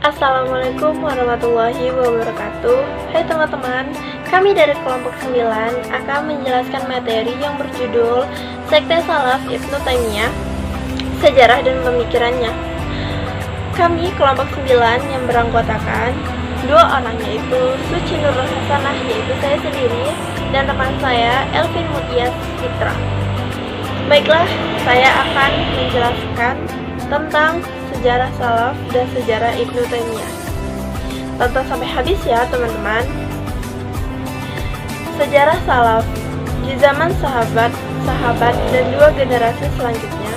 Assalamualaikum warahmatullahi wabarakatuh. Hai teman-teman, kami dari kelompok 9 akan menjelaskan materi yang berjudul Sekte Salaf Ibnu Taimiyah, Sejarah dan Pemikirannya. Kami kelompok 9 yang beranggotakan 2 orang, yaitu Suci Nurul Hasanah, yaitu saya sendiri, dan teman saya Elvin Mutias Fitra. Baiklah, saya akan menjelaskan tentang sejarah salaf dan sejarah Ibnu Taimiyah. Tonton sampai habis ya teman-teman. Sejarah salaf di zaman sahabat dan 2 generasi selanjutnya,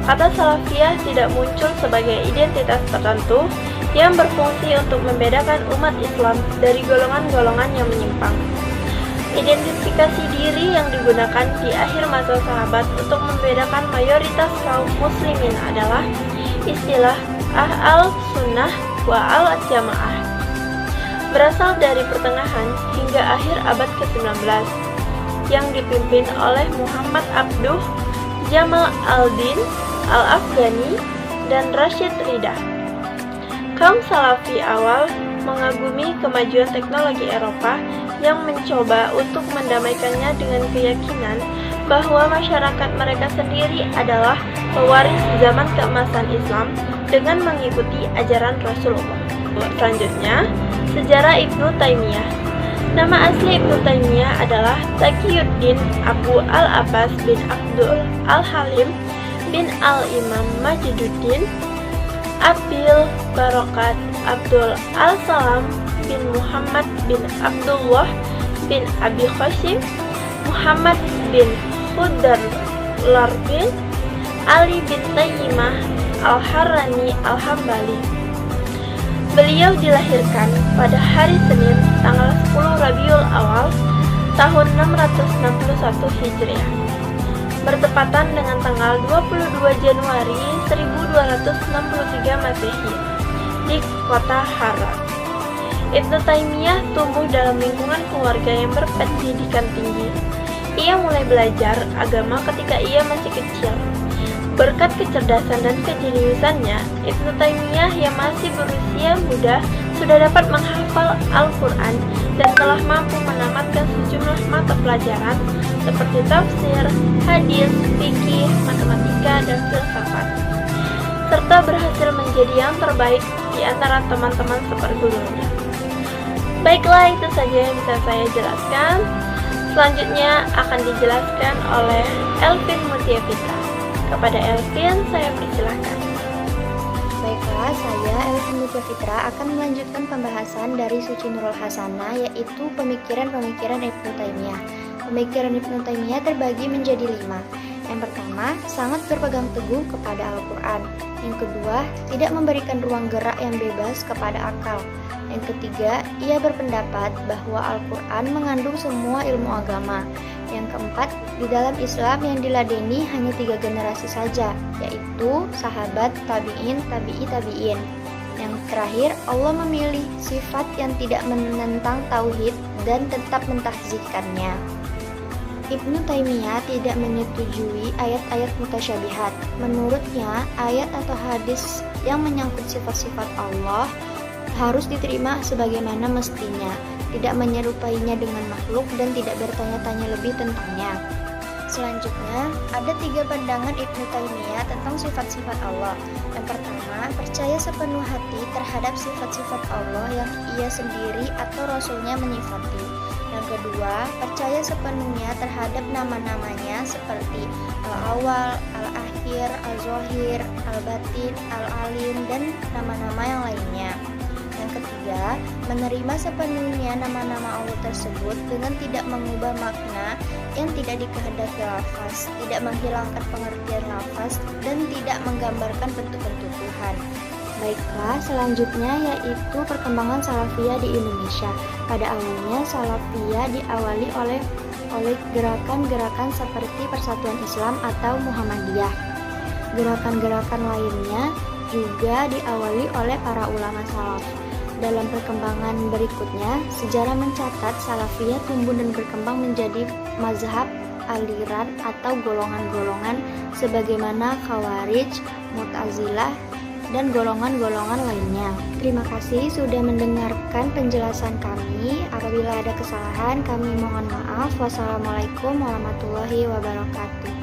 kata salafiyah tidak muncul sebagai identitas tertentu yang berfungsi untuk membedakan umat Islam dari golongan-golongan yang menyimpang. Identifikasi diri yang digunakan di akhir masa sahabat untuk membedakan mayoritas kaum muslimin adalah istilah al-sunnah wa al-jamaah. Berasal dari pertengahan hingga akhir abad ke-19 yang dipimpin oleh Muhammad Abduh, Jamal al-Din al-Afghani, dan Rashid Rida. Kaum Salafi awal mengagumi kemajuan teknologi Eropa yang mencoba untuk mendamaikannya dengan keyakinan bahwa masyarakat mereka sendiri adalah pewaris zaman keemasan Islam dengan mengikuti ajaran Rasulullah. Selanjutnya, sejarah Ibnu Taimiyah. Nama asli Ibnu Taimiyah adalah Taqiyuddin Abu al-Abbas bin Abdul al-Halim bin al-Imam Majiduddin Abil Barokat Abdul al-Salam bin Muhammad bin Abdullah bin Abi Qasim Muhammad bin Khudar Larbin Ali bin Taimiyah al-Harrani al-Hambali. Beliau dilahirkan pada hari Senin tanggal 10 Rabiul Awal tahun 661 Hijriah, bertepatan dengan tanggal 22 Januari 1263 Masehi di kota Harar. Ibnu Taimiyah tumbuh dalam lingkungan keluarga yang berpendidikan tinggi. Ia mulai belajar agama ketika ia masih kecil. Berkat kecerdasan dan kejeniusannya, Ibnu Taimiyah yang masih berusia muda sudah dapat menghafal Al-Quran dan telah mampu menamatkan sejumlah mata pelajaran seperti tafsir, hadis, fikih, matematika, dan filsafat, serta berhasil menjadi yang terbaik di antara teman-teman sepergurunya. Baiklah, itu saja yang bisa saya jelaskan. Selanjutnya akan dijelaskan oleh Elvin Mutias Fitra. Kepada Elvin, saya persilahkan. Baiklah, saya Elvin Mutias Fitra akan melanjutkan pembahasan dari Suci Nurul Hasanah, yaitu pemikiran-pemikiran Ibnu Taimiyah. Pemikiran Ibnu Taimiyah terbagi menjadi 5. Yang pertama, sangat berpegang teguh kepada Al-Quran. Yang kedua, tidak memberikan ruang gerak yang bebas kepada akal. Yang ketiga, ia berpendapat bahwa Al-Quran mengandung semua ilmu agama. Yang keempat, di dalam Islam yang diladeni hanya 3 generasi saja, yaitu sahabat, tabi'in, tabi'i. Yang terakhir, Allah memilih sifat yang tidak menentang tauhid dan tetap mentahzikannya. Ibnu Taimiyah tidak menyetujui ayat-ayat mutasyabihat. Menurutnya, ayat atau hadis yang menyangkut sifat-sifat Allah harus diterima sebagaimana mestinya, tidak menyerupainya dengan makhluk dan tidak bertanya-tanya lebih tentangnya. Selanjutnya, ada 3 pandangan Ibnu Taimiyah tentang sifat-sifat Allah. Yang pertama, percaya sepenuh hati terhadap sifat-sifat Allah yang ia sendiri atau Rasulnya menyifati. Yang kedua, percaya sepenuhnya terhadap nama-namanya seperti Al-Awwal, Al-Akhir, Al-Zahir, Al-Batin, Al-Alim, dan nama-nama yang lainnya. Yang ketiga, menerima sepenuhnya nama-nama Allah tersebut dengan tidak mengubah makna yang tidak dikehendaki lafaz, tidak menghilangkan pengertian lafaz, dan tidak menggambarkan bentuk-bentuk Tuhan. Baiklah, selanjutnya yaitu perkembangan Salafiyah di Indonesia. Pada awalnya, Salafiyah diawali oleh gerakan-gerakan seperti Persatuan Islam atau Muhammadiyah. Gerakan-gerakan lainnya juga diawali oleh para ulama salaf. Dalam perkembangan berikutnya, sejarah mencatat Salafiyah tumbuh dan berkembang menjadi mazhab, aliran atau golongan-golongan sebagaimana Khawarij, Mu'tazilah, dan golongan-golongan lainnya. Terima kasih sudah mendengarkan penjelasan kami. Apabila ada kesalahan, kami mohon maaf. Wassalamualaikum warahmatullahi wabarakatuh.